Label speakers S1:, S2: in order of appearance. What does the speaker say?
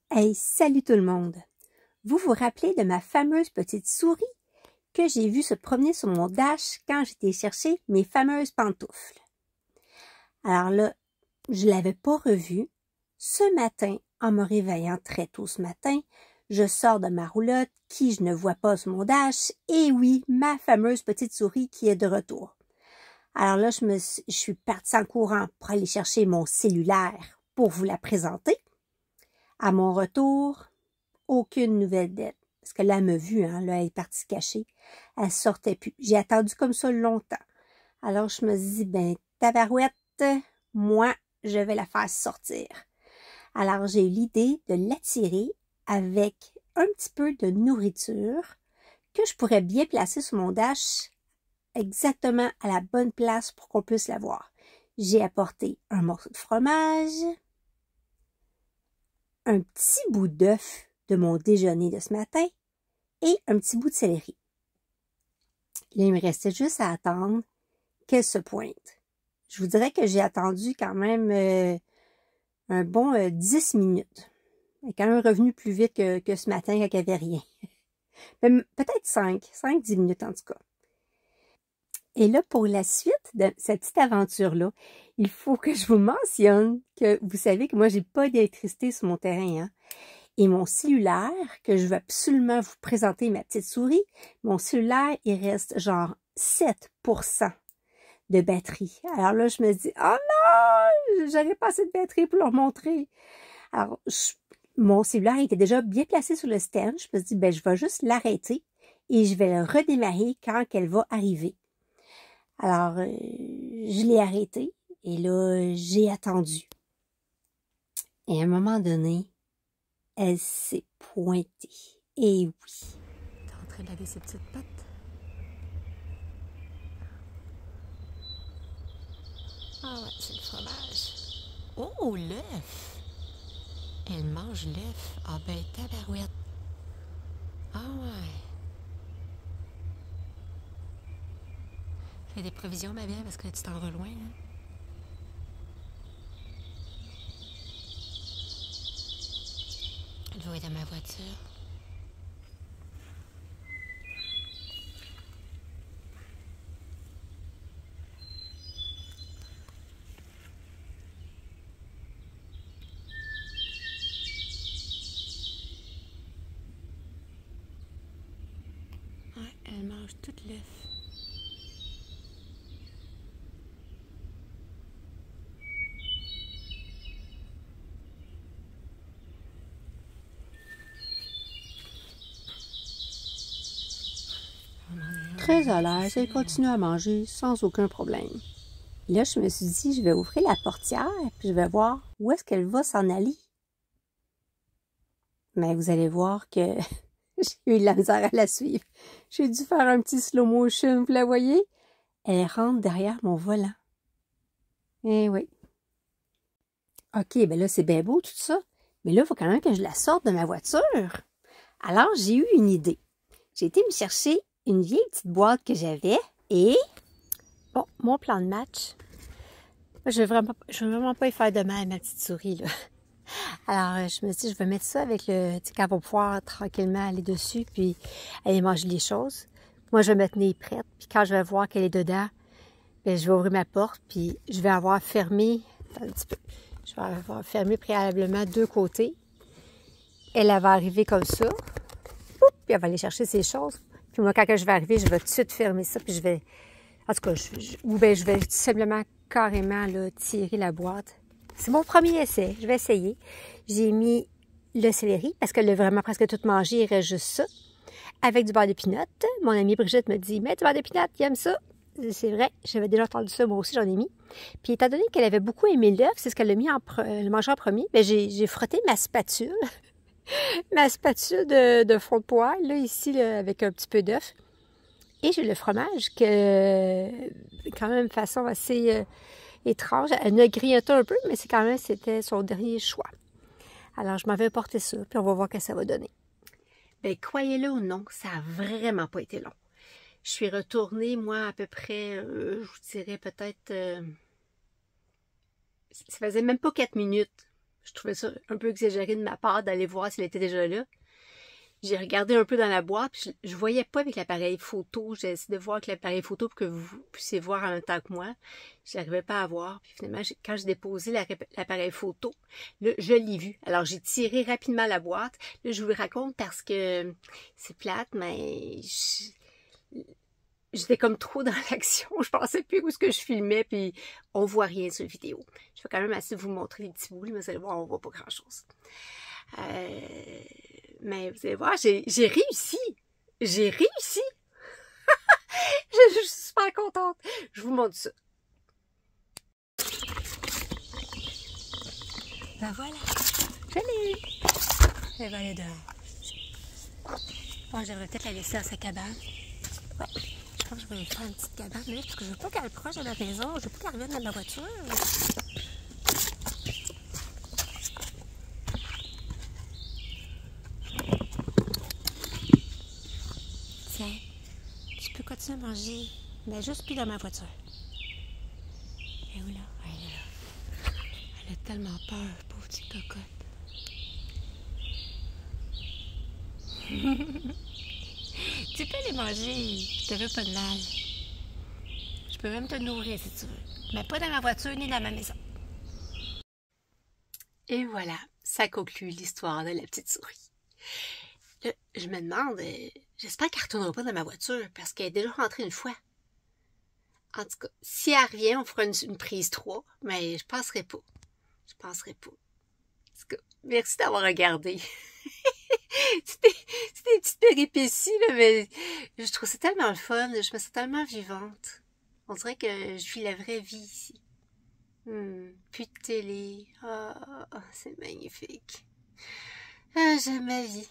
S1: Hey, salut tout le monde! Vous vous rappelez de ma fameuse petite souris que j'ai vue se promener sur mon dash quand j'étais chercher mes fameuses pantoufles? Alors là, je l'avais pas revue. Ce matin, en me réveillant très tôt ce matin, je sors de ma roulotte qui je ne vois pas sur mon dash. Et oui, ma fameuse petite souris qui est de retour. Alors là, je suis partie en courant pour aller chercher mon cellulaire pour vous la présenter. À mon retour, aucune nouvelle d'elle. Parce que là, elle m'a vue, hein, là, elle est partie se cacher. Elle sortait plus. J'ai attendu comme ça longtemps. Alors, je me dis, ben, tabarouette, moi, je vais la faire sortir. Alors, j'ai eu l'idée de l'attirer avec un petit peu de nourriture que je pourrais bien placer sur mon dash exactement à la bonne place pour qu'on puisse la voir. J'ai apporté un morceau de fromage, un petit bout d'œuf de mon déjeuner de ce matin et un petit bout de céleri. Là, il me restait juste à attendre qu'elle se pointe. Je vous dirais que j'ai attendu quand même un bon 10 minutes. Elle est quand même revenue plus vite que ce matin quand il n'y avait rien. Peut-être 5-10 minutes en tout cas. Et là, pour la suite de cette petite aventure-là, il faut que je vous mentionne que vous savez que moi, j'ai pas d'électricité sur mon terrain, hein. Et mon cellulaire, que je veux absolument vous présenter ma petite souris, mon cellulaire, il reste genre 7% de batterie. Alors là, je me dis, oh non, j'aurais pas assez de batterie pour leur montrer. Alors, mon cellulaire était déjà bien placé sur le stand. Je me dis, ben, je vais juste l'arrêter et je vais le redémarrer quand elle va arriver. Alors, je l'ai arrêté et là, j'ai attendu. Et à un moment donné, elle s'est pointée. Et oui.
S2: T'es en train de laver ses petites pattes? Ah ouais, c'est le fromage. Oh, l'œuf! Elle mange l'œuf. Ah ben, tabarouette. Ah ouais. Fais des provisions, ma belle, parce que tu t'en vas loin, hein? Elle doit être dans ma voiture. Ouais, elle mange tout l'œuf.
S1: Très à l'aise, elle continue à manger sans aucun problème. Et là, je me suis dit, je vais ouvrir la portière puis je vais voir où est-ce qu'elle va s'en aller. Mais vous allez voir que j'ai eu de la misère à la suivre. J'ai dû faire un petit slow motion, vous la voyez? Elle rentre derrière mon volant. Eh oui. OK, ben là, c'est bien beau tout ça. Mais là, il faut quand même que je la sorte de ma voiture. Alors, j'ai eu une idée. J'ai été me chercher une vieille petite boîte que j'avais et... Bon, mon plan de match. Je veux vraiment pas y faire de mal à ma petite souris, là. Alors, je me suis dit, je vais mettre ça avec le... Tu sais, quand on va pouvoir tranquillement aller dessus puis aller manger les choses. Moi, je vais me tenir prête. Puis quand je vais voir qu'elle est dedans, bien, je vais ouvrir ma porte puis je vais avoir fermé... Attends un petit peu. Je vais avoir fermé préalablement 2 côtés. Elle va arriver comme ça. Oups, puis elle va aller chercher ses choses. Puis moi, quand je vais arriver, je vais tout de suite fermer ça. Puis je vais... En tout cas, ou bien je vais tout simplement carrément là, tirer la boîte. C'est mon premier essai. Je vais essayer. J'ai mis le céleri parce qu'elle a vraiment presque tout mangé. Il reste juste ça. Avec du beurre de pinot. Mon amie Brigitte me dit, mets du beurre de pinot, il aime ça. C'est vrai, j'avais déjà entendu ça, moi aussi j'en ai mis. Puis étant donné qu'elle avait beaucoup aimé l'œuf, c'est ce qu'elle a mis le mangé en premier, bien, j'ai frotté ma spatule. Ma spatule de fond de poêle, là, ici, là, avec un petit peu d'œuf. Et j'ai le fromage que, quand même, de façon assez étrange. Elle a grignoté un peu, mais c'était son dernier choix. Alors, je m'avais porté ça, puis on va voir ce que ça va donner. Bien, croyez-le ou non, ça n'a vraiment pas été long. Je suis retournée, moi, à peu près, je vous dirais peut-être... ça faisait même pas 4 minutes. je trouvais ça un peu exagéré de ma part d'aller voir s'il était déjà là. J'ai regardé un peu dans la boîte, puis je voyais pas avec l'appareil photo. J'ai essayé de voir avec l'appareil photo pour que vous puissiez voir en même temps que moi. Je n'arrivais pas à voir. Puis finalement, quand j'ai déposé l'appareil photo, là, je l'ai vu. Alors, j'ai tiré rapidement la boîte. Là, je vous le raconte parce que c'est plate, mais j'étais comme trop dans l'action. Je pensais plus où est-ce que je filmais, puis on voit rien sur la vidéo. Je vais quand même essayer de vous montrer des petits bouts, mais vous allez voir, on voit pas grand-chose. Mais vous allez voir, j'ai réussi. J'ai réussi. Je suis super contente. Je vous montre ça.
S2: Ben voilà. Je l'ai eu. Elle va aller dehors. Bon, j'aimerais peut-être la laisser dans sa cabane. Ouais. Je pense que je vais lui faire une petite cabane, là, parce que je veux pas qu'elle proche de la maison. Je veux pas qu'elle revienne dans ma voiture. Tiens, tu peux continuer à manger, mais juste plus dans ma voiture. Elle est où là? Elle est là. Elle a tellement peur, pauvre petite cocotte. Tu peux les manger, je te veux pas de mal. Je peux même te nourrir si tu veux, mais pas dans ma voiture ni dans ma maison.
S1: Et voilà, ça conclut l'histoire de la petite souris. Là, je me demande, j'espère qu'elle ne retournera pas dans ma voiture parce qu'elle est déjà rentrée une fois. En tout cas, si elle revient, on fera une prise 3, mais je penserai pas. Je penserai pas. En tout cas, merci d'avoir regardé. C'était des petites péripéties, là, mais je trouve ça tellement le fun. Je me sens tellement vivante. On dirait que je vis la vraie vie ici. Plus de télé. Ah, c'est magnifique. Ah, j'aime ma vie.